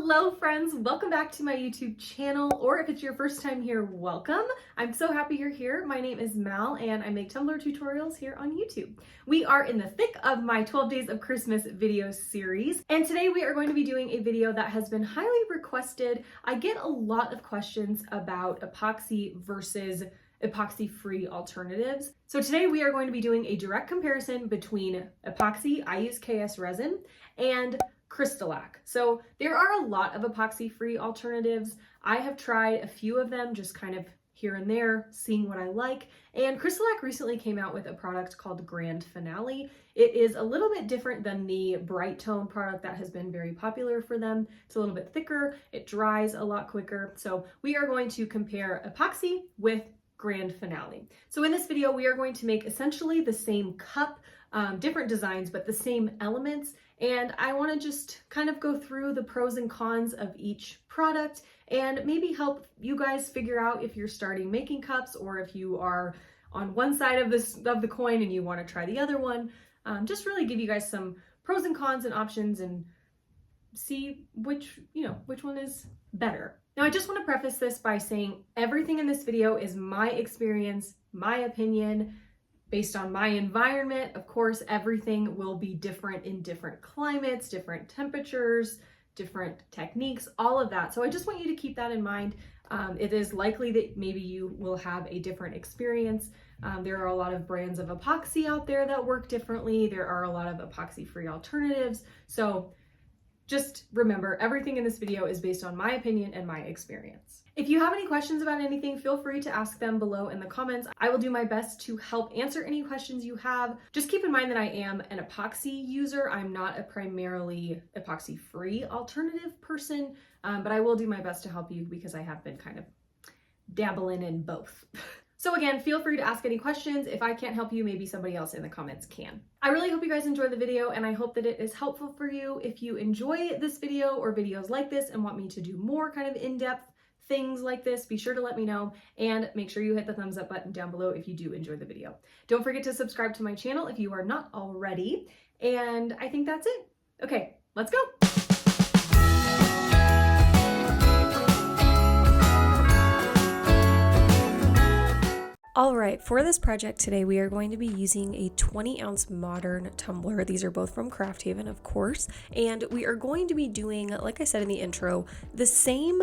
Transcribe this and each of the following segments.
Hello friends, welcome back to my YouTube channel, or if it's your first time here, welcome. I'm so happy you're here. My name is Mal and I make Tumbler tutorials here on YouTube. We are in the thick of my 12 Days of Christmas video series, and today we are going to be doing a video that has been highly requested. I get a lot of questions about epoxy versus epoxy-free alternatives. So today we are going to be doing a direct comparison between epoxy, I use KS resin, and Crystalac. So there are a lot of epoxy-free alternatives. I have tried a few of them, just kind of here and there, seeing what I like. And Crystalac recently came out with a product called Grand Finale. It is a little bit different than the bright tone product that has been very popular for them. It's a little bit thicker, it dries a lot quicker. So we are going to compare epoxy with Grand Finale. So in this video, we are going to make essentially the same cup, different designs, but the same elements. And I want to just kind of go through the pros and cons of each product and maybe help you guys figure out if you're starting making cups or if you are on one side of the coin and you want to try the other one. Just really give you guys some pros and cons and options and see which one is better. Now, I just want to preface this by saying everything in this video is my experience, my opinion, based on my environment. Of course, everything will be different in different climates, different temperatures, different techniques, all of that. So I just want you to keep that in mind. It is likely that maybe you will have a different experience. There are a lot of brands of epoxy out there that work differently. There are a lot of epoxy-free alternatives. So just remember, everything in this video is based on my opinion and my experience. If you have any questions about anything, feel free to ask them below in the comments. I will do my best to help answer any questions you have. Just keep in mind that I am an epoxy user. I'm not a primarily epoxy-free alternative person, but I will do my best to help you because I have been kind of dabbling in both. So again, feel free to ask any questions. If I can't help you, maybe somebody else in the comments can. I really hope you guys enjoy the video and I hope that it is helpful for you. If you enjoy this video or videos like this and want me to do more kind of in-depth things like this, be sure to let me know and make sure you hit the thumbs up button down below if you do enjoy the video. Don't forget to subscribe to my channel if you are not already. And I think that's it. Okay, let's go. All right, for this project today, we are going to be using a 20-ounce modern tumbler. These are both from Craft Haven, of course, and we are going to be doing, like I said in the intro, the same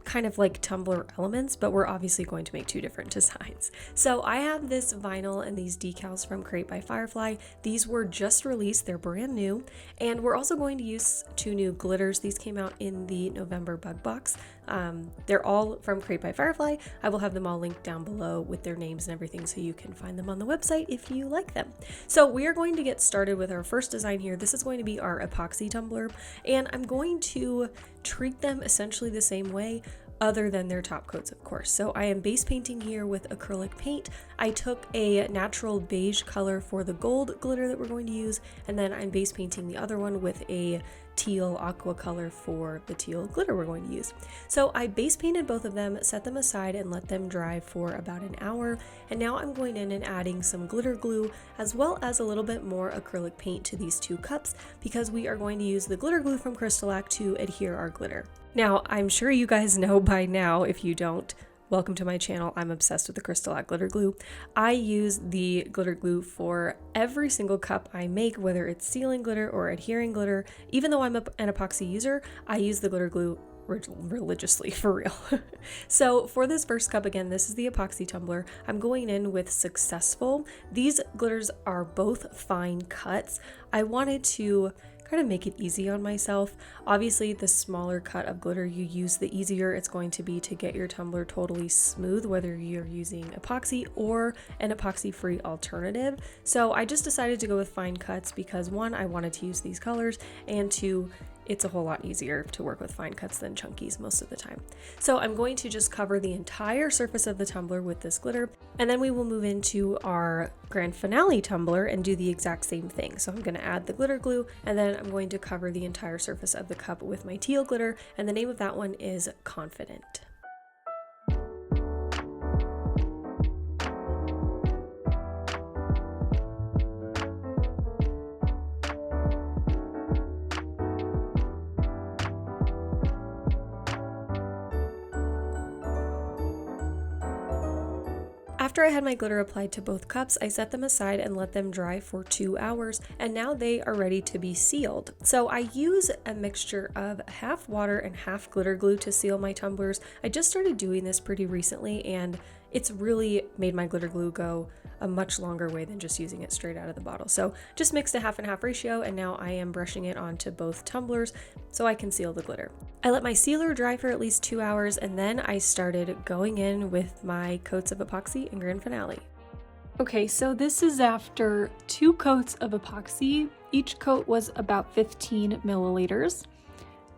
kind of like tumbler elements, but we're obviously going to make two different designs. So I have this vinyl and these decals from Crate by Firefly. These were just released, they're brand new, and we're also going to use two new glitters. These came out in the November bug box. They're all from Crate by Firefly. I will have them all linked down below with their names and everything so you can find them on the website if you like them. So we are going to get started with our first design here. This is going to be our epoxy tumbler, and I'm going to treat them essentially the same way other than their top coats, of course. So I am base painting here with acrylic paint. I took a natural beige color for the gold glitter that we're going to use, and then I'm base painting the other one with a teal aqua color for the teal glitter we're going to use. So I base painted both of them, set them aside, and let them dry for about an hour. And now I'm going in and adding some glitter glue as well as a little bit more acrylic paint to these two cups because we are going to use the glitter glue from Crystalac to adhere our glitter. Now, I'm sure you guys know by now, if you don't, welcome to my channel. I'm obsessed with the Crystalac glitter glue. I use the glitter glue for every single cup I make, whether it's sealing glitter or adhering glitter. Even though I'm an epoxy user, I use the glitter glue religiously, for real. So for this first cup, again, this is the epoxy tumbler. I'm going in with Successful. These glitters are both fine cuts. I wanted to kind of make it easy on myself. Obviously, the smaller cut of glitter you use, the easier it's going to be to get your tumbler totally smooth, whether you're using epoxy or an epoxy-free alternative. So I just decided to go with fine cuts because one, I wanted to use these colors, and two, it's a whole lot easier to work with fine cuts than chunkies most of the time. So I'm going to just cover the entire surface of the tumbler with this glitter, and then we will move into our Grand Finale tumbler and do the exact same thing. So I'm going to add the glitter glue, and then I'm going to cover the entire surface of the cup with my teal glitter, and the name of that one is Confident. After I had my glitter applied to both cups, I set them aside and let them dry for 2 hours, and now they are ready to be sealed. So I use a mixture of half water and half glitter glue to seal my tumblers. I just started doing this pretty recently, and it's really made my glitter glue go a much longer way than just using it straight out of the bottle. So just mixed a half and half ratio, and now I am brushing it onto both tumblers so I can seal the glitter. I let my sealer dry for at least 2 hours, and then I started going in with my coats of Epoxy and Grand Finale. Okay, so this is after 2 coats of epoxy. Each coat was about 15 milliliters.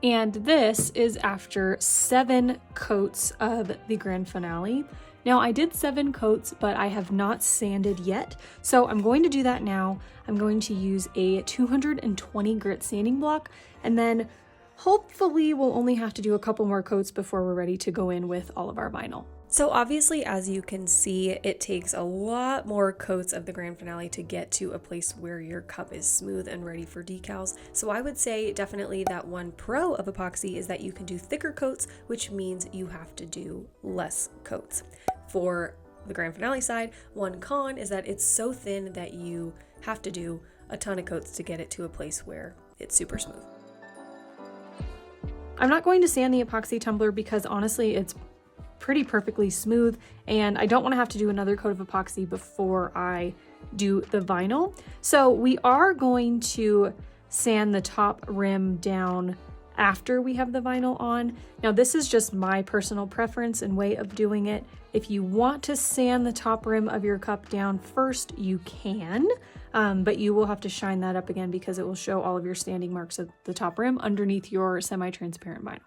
And this is after 7 coats of the Grand Finale. Now I did 7 coats, but I have not sanded yet. So I'm going to do that now. I'm going to use a 220 grit sanding block, and then hopefully we'll only have to do a couple more coats before we're ready to go in with all of our vinyl. So obviously, as you can see, it takes a lot more coats of the Grand Finale to get to a place where your cup is smooth and ready for decals. So I would say definitely that one pro of epoxy is that you can do thicker coats, which means you have to do less coats. For the Grand Finale side, one con is that it's so thin that you have to do a ton of coats to get it to a place where it's super smooth. I'm not going to sand the epoxy tumbler because honestly it's pretty perfectly smooth, and I don't want to have to do another coat of epoxy before I do the vinyl. So we are going to sand the top rim down after we have the vinyl on. Now this is just my personal preference and way of doing it. If you want to sand the top rim of your cup down first, you can, but you will have to shine that up again because it will show all of your sanding marks of the top rim underneath your semi-transparent vinyl.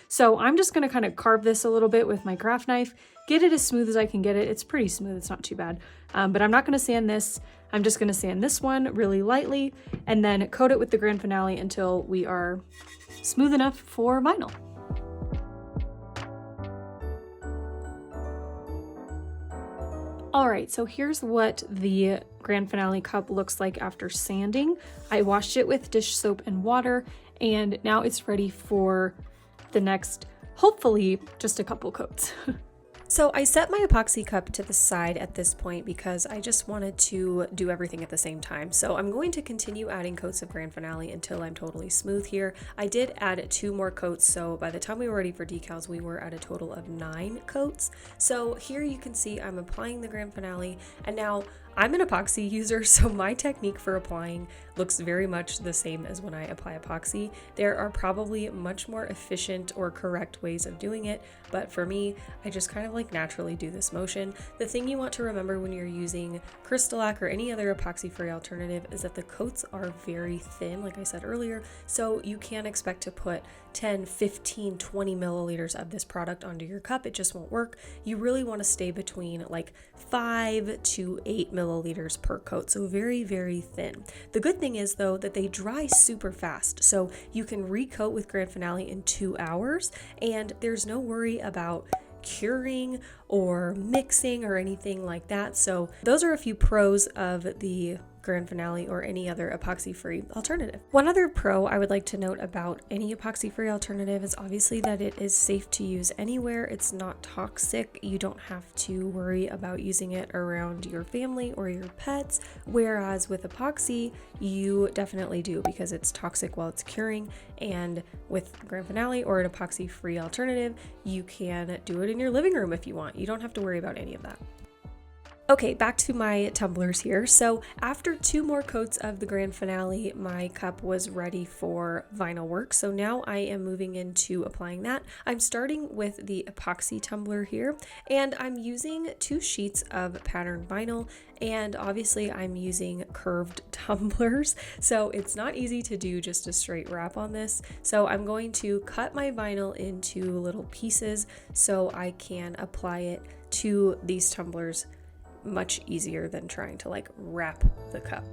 So I'm just going to kind of carve this a little bit with my craft knife, get it as smooth as I can get it. It's pretty smooth, it's not too bad, but I'm not going to sand this. I'm just going to sand this one really lightly and then coat it with the Grand Finale until we are smooth enough for vinyl. All right, so here's what the Grand Finale cup looks like after sanding. I washed it with dish soap and water, and now it's ready for the next, hopefully, just a couple coats. So I set my epoxy cup to the side at this point because I just wanted to do everything at the same time. So I'm going to continue adding coats of Grand Finale until I'm totally smooth here. I did add 2 more coats, so by the time we were ready for decals, we were at a total of 9 coats. So here you can see I'm applying the Grand Finale, and now I'm an epoxy user, so my technique for applying looks very much the same as when I apply epoxy. There are probably much more efficient or correct ways of doing it, but for me, I just kind of like naturally do this motion. The thing you want to remember when you're using Crystalac or any other epoxy-free alternative is that the coats are very thin, like I said earlier, so you can't expect to put 10, 15, 20 milliliters of this product onto your cup. It just won't work. You really want to stay between like 5 to 8 milliliters per coat, so very, very thin. The good thing is though that they dry super fast, so you can recoat with Grand Finale in 2 hours, and there's no worry about curing or mixing or anything like that. So those are a few pros of the Grand Finale or any other epoxy-free alternative. One other pro I would like to note about any epoxy-free alternative is obviously that it is safe to use anywhere. It's not toxic. You don't have to worry about using it around your family or your pets, whereas with epoxy, you definitely do because it's toxic while it's curing, and with Grand Finale or an epoxy-free alternative, you can do it in your living room if you want. You don't have to worry about any of that. Okay, back to my tumblers here. So after 2 more coats of the Grand Finale, my cup was ready for vinyl work. So now I am moving into applying that. I'm starting with the Epoxy Tumbler here, and I'm using 2 sheets of patterned vinyl, and obviously I'm using curved tumblers. So it's not easy to do just a straight wrap on this. So I'm going to cut my vinyl into little pieces so I can apply it to these tumblers much easier than trying to like wrap the cup.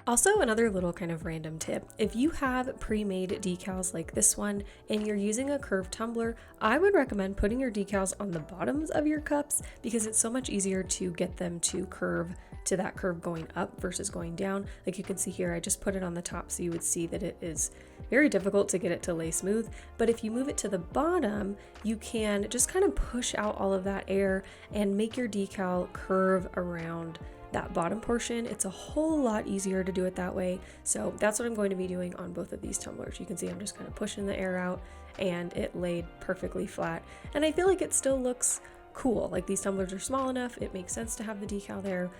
Also, another little kind of random tip, if you have pre-made decals like this one and you're using a curved tumbler, I would recommend putting your decals on the bottoms of your cups because it's so much easier to get them to curve to that curve going up versus going down. Like you can see here, I just put it on the top so you would see that it is very difficult to get it to lay smooth. But if you move it to the bottom, you can just kind of push out all of that air and make your decal curve around that bottom portion. It's a whole lot easier to do it that way. So that's what I'm going to be doing on both of these tumblers. You can see I'm just kind of pushing the air out and it laid perfectly flat. And I feel like it still looks cool. Like these tumblers are small enough, it makes sense to have the decal there.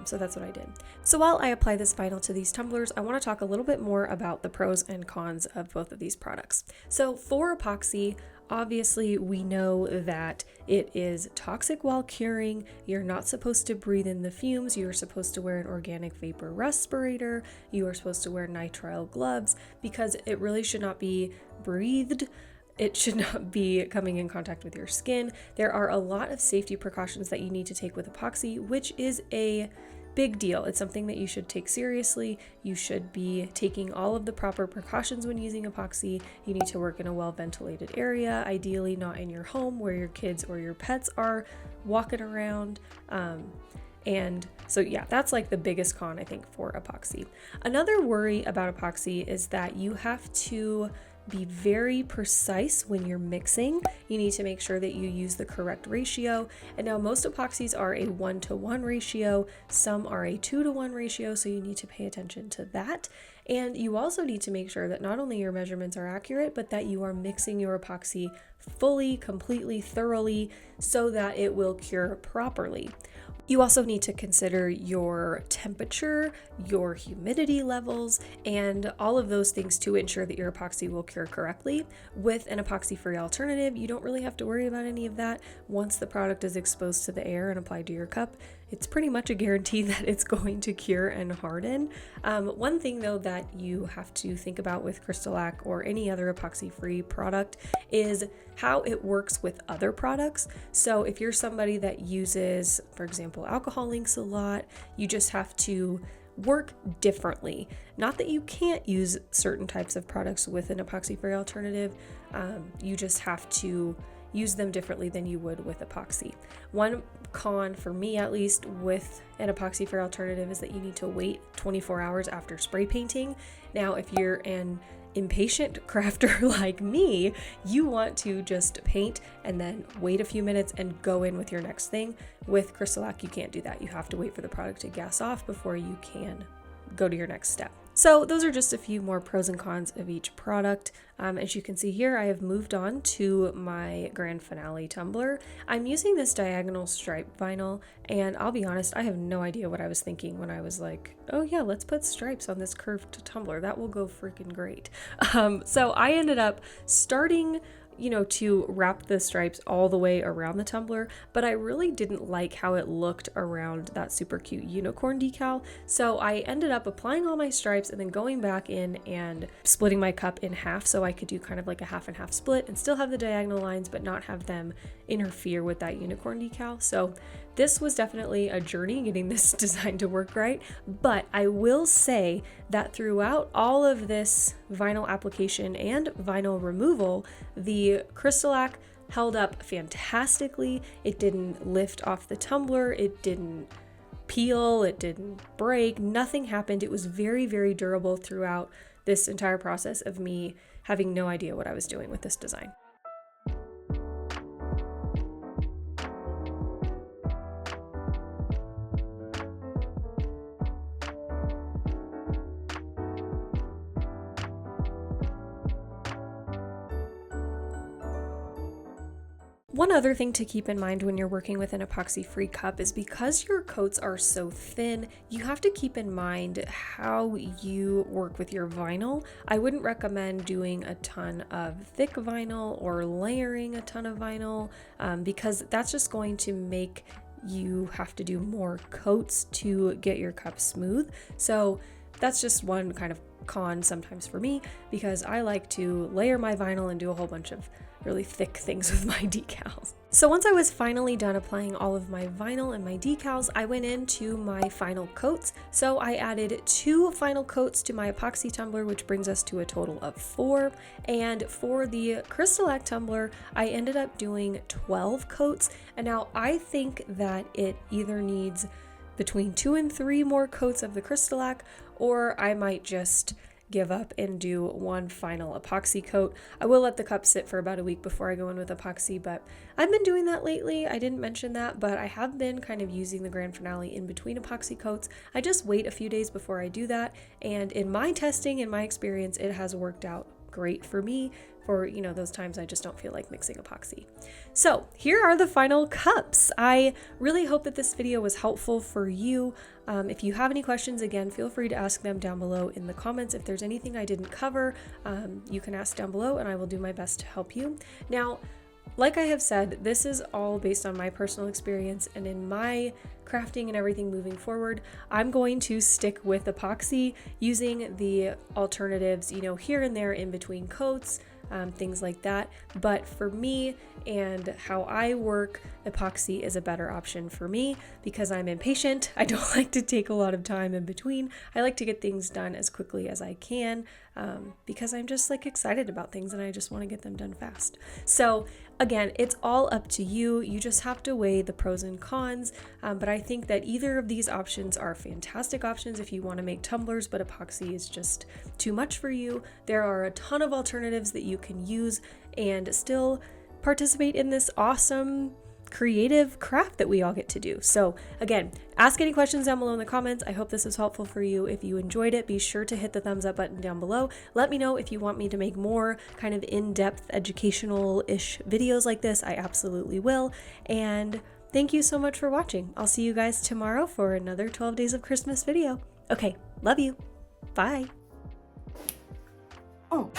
So that's what I did. So while I apply this vinyl to these tumblers, I want to talk a little bit more about the pros and cons of both of these products. So for epoxy, obviously we know that it is toxic while curing. You're not supposed to breathe in the fumes. You're supposed to wear an organic vapor respirator. You are supposed to wear nitrile gloves because it really should not be breathed. It should not be coming in contact with your skin. There are a lot of safety precautions that you need to take with epoxy, which is a big deal. It's something that you should take seriously. You should be taking all of the proper precautions when using epoxy. You need to work in a well-ventilated area, ideally not in your home where your kids or your pets are walking around. And so yeah, that's like the biggest con I think for epoxy. Another worry about epoxy is that you have to be very precise when you're mixing. You need to make sure that you use the correct ratio. And now most epoxies are a 1-to-1 ratio. Some are a 2-to-1 ratio. So you need to pay attention to that. And you also need to make sure that not only your measurements are accurate, but that you are mixing your epoxy fully, completely, thoroughly, so that it will cure properly. You also need to consider your temperature, your humidity levels, and all of those things to ensure that your epoxy will cure correctly. With an epoxy-free alternative, you don't really have to worry about any of that. Once the product is exposed to the air and applied to your cup, it's pretty much a guarantee that it's going to cure and harden. One thing though that you have to think about with Crystalac or any other epoxy-free product is how it works with other products. So if you're somebody that uses, for example, alcohol inks a lot, you just have to work differently. Not that you can't use certain types of products with an epoxy-free alternative, you just have to use them differently than you would with epoxy. One con for me, at least, with an epoxy-free alternative is that you need to wait 24 hours after spray painting. Now, if you're an impatient crafter like me, you want to just paint and then wait a few minutes and go in with your next thing. With Crystalac, you can't do that. You have to wait for the product to gas off before you can go to your next step. So those are just a few more pros and cons of each product. As you can see here, I have moved on to my Grand Finale tumbler. I'm using this diagonal stripe vinyl, and I'll be honest, I have no idea what I was thinking when I was like, oh yeah, let's put stripes on this curved tumbler. That will go freaking great. So I ended up starting to wrap the stripes all the way around the tumbler, but I really didn't like how it looked around that super cute unicorn decal. So I ended up applying all my stripes and then going back in and splitting my cup in half so I could do kind of like a half and half split and still have the diagonal lines, but not have them interfere with that unicorn decal. So this was definitely a journey getting this design to work right, but I will say that throughout all of this vinyl application and vinyl removal, the Crystalac held up fantastically. It didn't lift off the tumbler, it didn't peel, it didn't break, nothing happened. It was very, very durable throughout this entire process of me having no idea what I was doing with this design. One other thing to keep in mind when you're working with an epoxy-free cup is because your coats are so thin, you have to keep in mind how you work with your vinyl. I wouldn't recommend doing a ton of thick vinyl or layering a ton of vinyl because that's just going to make you have to do more coats to get your cup smooth. So that's just one kind of con sometimes for me because I like to layer my vinyl and do a whole bunch of really thick things with my decals. So once I was finally done applying all of my vinyl and my decals, I went into my final coats. So I added 2 final coats to my epoxy tumbler, which brings us to a total of 4. And for the Crystalac tumbler, I ended up doing 12 coats. And now I think that it either needs between 2 and 3 more coats of the Crystalac, or I might just give up and do one final epoxy coat. I will let the cup sit for about a week before I go in with epoxy, but I've been doing that lately. I didn't mention that, but I have been kind of using the Grand Finale in between epoxy coats. I just wait a few days before I do that, and in my testing, in my experience, it has worked out great for me for, you know, those times I just don't feel like mixing epoxy. So here are the final cups. I really hope that this video was helpful for you. If you have any questions, again, feel free to ask them down below in the comments. If there's anything I didn't cover, you can ask down below and I will do my best to help you. Now, like I have said, this is all based on my personal experience, and in my crafting and everything moving forward, I'm going to stick with epoxy, using the alternatives, you know, here and there in between coats, things like that. But for me and how I work, epoxy is a better option for me because I'm impatient. I don't like to take a lot of time in between. I like to get things done as quickly as I can because I'm just like excited about things and I just want to get them done fast. So again, it's all up to you. You just have to weigh the pros and cons. But I think that either of these options are fantastic options if you want to make tumblers, but epoxy is just too much for you. There are a ton of alternatives that you can use and still participate in this awesome creative craft that we all get to do. So again, ask any questions down below in the comments. I hope this was helpful for you. If you enjoyed it, be sure to hit the thumbs up button down below. Let me know if you want me to make more kind of in-depth educational-ish videos like this. I absolutely will. And thank you so much for watching. I'll see you guys tomorrow for another 12 Days of Christmas video. Okay, love you. Bye. Oh.